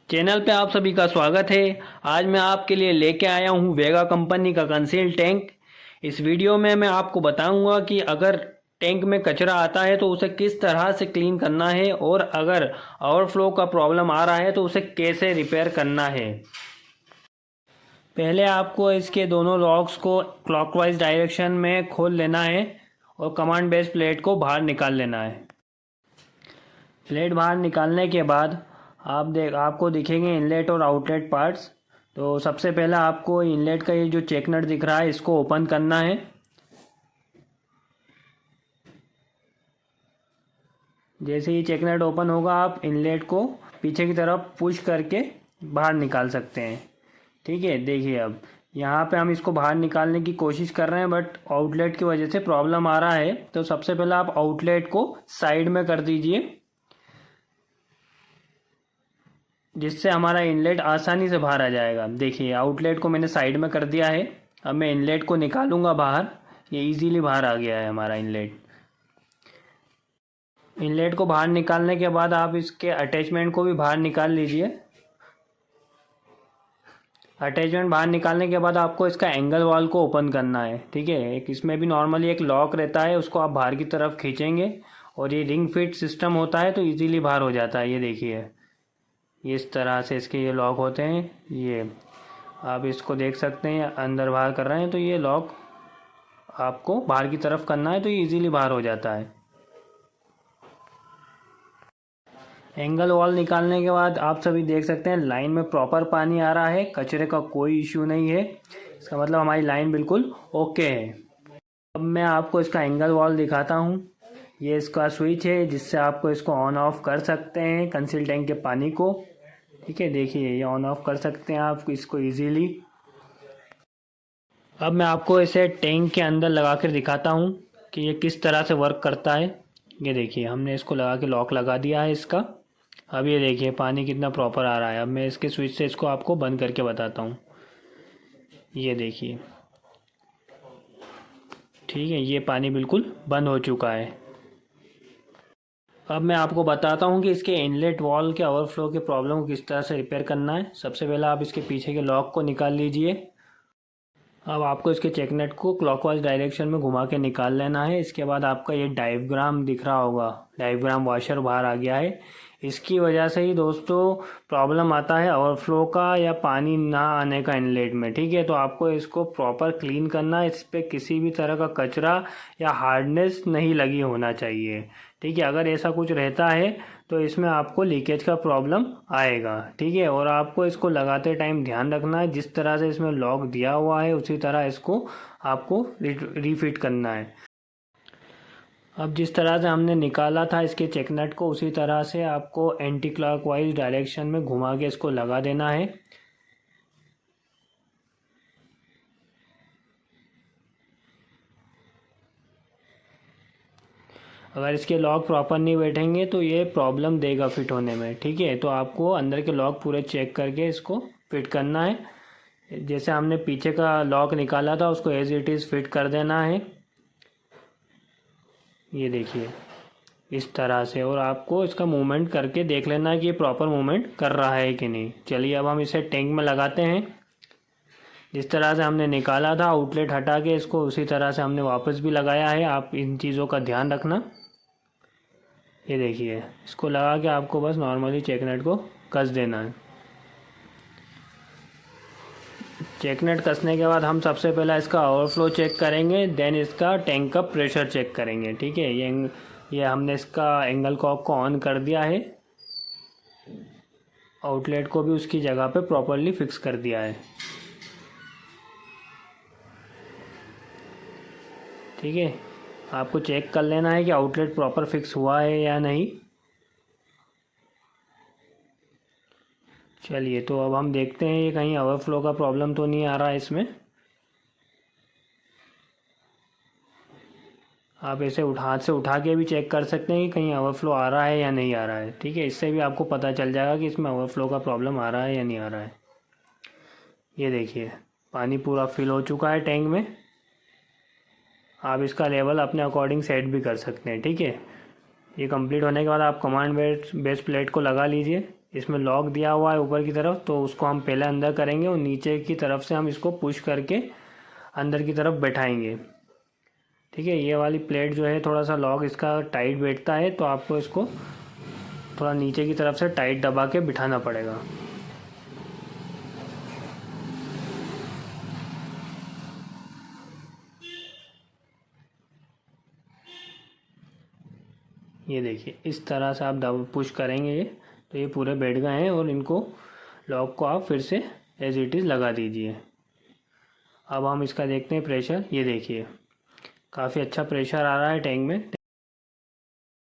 Channel पे आप सभी का स्वागत है। आज मैं आपके लिए लेके आया हूँ वेगा कंपनी का कंसील टैंक। इस वीडियो में मैं आपको बताऊंगा कि अगर टैंक में कचरा आता है तो उसे किस तरह से क्लीन करना है और अगर ओवरफ्लो का प्रॉब्लम आ रहा है तो उसे कैसे रिपेयर करना है। पहले आपको इसके दोनों लॉक्स को क्लॉकवाइज डायरेक्शन में खोल लेना है और कमांड बेस प्लेट को बाहर निकाल लेना है। प्लेट बाहर निकालने के बाद आपको दिखेंगे इनलेट और आउटलेट पार्ट्स। तो सबसे पहला आपको इनलेट का ये जो चेक नट दिख रहा है इसको ओपन करना है। जैसे ही चेक नट ओपन होगा आप इनलेट को पीछे की तरफ पुश करके बाहर निकाल सकते हैं। ठीक है, देखिए अब यहाँ पे हम इसको बाहर निकालने की कोशिश कर रहे हैं बट आउटलेट की वजह से प्रॉब्लम आ रहा है। तो सबसे पहले आप आउटलेट को साइड में कर दीजिए जिससे हमारा इनलेट आसानी से बाहर आ जाएगा। देखिए आउटलेट को मैंने साइड में कर दिया है। अब मैं इनलेट को निकालूंगा बाहर। ये इजीली बाहर आ गया है हमारा इनलेट। इनलेट को बाहर निकालने के बाद आप इसके अटैचमेंट को भी बाहर निकाल लीजिए। अटैचमेंट बाहर निकालने के बाद आपको इसका एंगल वॉल को ओपन करना है। ठीक है, एक इसमें भी नॉर्मली एक लॉक रहता है, उसको आप बाहर की तरफ खींचेंगे और ये रिंग फिट सिस्टम होता है तो इजीली बाहर हो जाता है। ये देखिए ये इस तरह से इसके ये लॉक होते हैं। ये आप इसको देख सकते हैं अंदर बाहर कर रहे हैं तो ये लॉक आपको बाहर की तरफ करना है तो ये इजीली बाहर हो जाता है। एंगल वॉल निकालने के बाद आप सभी देख सकते हैं लाइन में प्रॉपर पानी आ रहा है, कचरे का कोई इश्यू नहीं है। इसका मतलब हमारी लाइन बिल्कुल ओके है। अब मैं आपको इसका एंगल वॉल दिखाता हूँ। ये इसका स्विच है जिससे आपको इसको ऑन ऑफ कर सकते हैं कंसील टैंक के पानी को। ठीक है, देखिए ये ऑन ऑफ कर सकते हैं आप इसको इजीली। अब मैं आपको इसे टैंक के अंदर लगा कर दिखाता हूँ कि ये किस तरह से वर्क करता है। ये देखिए हमने इसको लगा के लॉक लगा दिया है इसका। अब ये देखिए पानी कितना प्रॉपर आ रहा है। अब मैं इसके स्विच से इसको आपको बंद करके बताता हूँ। ये देखिए, ठीक है, ये पानी बिल्कुल बंद हो चुका है। अब मैं आपको बताता हूँ कि इसके इनलेट वॉल के ओवरफ्लो के प्रॉब्लम को किस तरह से रिपेयर करना है। सबसे पहले आप इसके पीछे के लॉक को निकाल लीजिए। अब आपको इसके चेक नट को क्लॉकवाइज डायरेक्शन में घुमा के निकाल लेना है। इसके बाद आपका ये डायफ्राम दिख रहा होगा, डायफ्राम वॉशर बाहर आ गया है। इसकी वजह से ही दोस्तों प्रॉब्लम आता है ओवरफ्लो का या पानी ना आने का इनलेट में। ठीक है, तो आपको इसको प्रॉपर क्लीन करना है। इस पर किसी भी तरह का कचरा या हार्डनेस नहीं लगी होना चाहिए। ठीक है, अगर ऐसा कुछ रहता है तो इसमें आपको लीकेज का प्रॉब्लम आएगा। ठीक है, और आपको इसको लगाते टाइम ध्यान रखना है जिस तरह से इसमें लॉक दिया हुआ है उसी तरह इसको आपको रीफिट करना है। अब जिस तरह से हमने निकाला था इसके चेक नट को उसी तरह से आपको एंटी क्लॉकवाइज डायरेक्शन में घुमा के इसको लगा देना है। अगर इसके लॉक प्रॉपर नहीं बैठेंगे तो ये प्रॉब्लम देगा फिट होने में। ठीक है, तो आपको अंदर के लॉक पूरे चेक करके इसको फिट करना है। जैसे हमने पीछे का लॉक निकाला था उसको एज इट इज़ फिट कर देना है। ये देखिए इस तरह से, और आपको इसका मूवमेंट करके देख लेना है कि ये प्रॉपर मूवमेंट कर रहा है कि नहीं। चलिए अब हम इसे टैंक में लगाते हैं। जिस तरह से हमने निकाला था आउटलेट हटा के इसको उसी तरह से हमने वापस भी लगाया है। आप इन चीज़ों का ध्यान रखना। ये देखिए इसको लगा के आपको बस नॉर्मली चेक नट को कस देना है। चेक नट कसने के बाद हम सबसे पहले इसका ओवरफ्लो चेक करेंगे, देन इसका टैंक का प्रेशर चेक करेंगे। ठीक है, ये हमने इसका एंगल कॉक को ऑन कर दिया है, आउटलेट को भी उसकी जगह पे प्रॉपरली फिक्स कर दिया है। ठीक है, आपको चेक कर लेना है कि आउटलेट प्रॉपर फिक्स हुआ है या नहीं। चलिए तो अब हम देखते हैं ये कहीं ओवरफ्लो का प्रॉब्लम तो नहीं आ रहा है इसमें। आप ऐसे हाथ से उठा के भी चेक कर सकते हैं कि कहीं ओवरफ्लो आ रहा है या नहीं आ रहा है। ठीक है, इससे भी आपको पता चल जाएगा कि इसमें ओवरफ्लो का प्रॉब्लम आ रहा है या नहीं आ रहा है। ये देखिए पानी पूरा फिल हो चुका है टैंक में। आप इसका लेवल अपने अकॉर्डिंग सेट भी कर सकते हैं। ठीक है, ये कंप्लीट होने के बाद आप कमांड बेस प्लेट को लगा लीजिए। इसमें लॉक दिया हुआ है ऊपर की तरफ, तो उसको हम पहले अंदर करेंगे और नीचे की तरफ से हम इसको पुश करके अंदर की तरफ बैठाएंगे। ठीक है, ये वाली प्लेट जो है थोड़ा सा लॉक इसका टाइट बैठता है, तो आपको इसको थोड़ा नीचे की तरफ से टाइट दबा के बिठाना पड़ेगा। ये देखिए, इस तरह से आप दब पुश करेंगे ये, तो ये पूरे बैठ गए हैं और इनको लॉक को आप फिर से एज इट इज़ लगा दीजिए। अब हम इसका देखते हैं प्रेशर। ये देखिए, काफ़ी अच्छा प्रेशर आ रहा है टैंक में।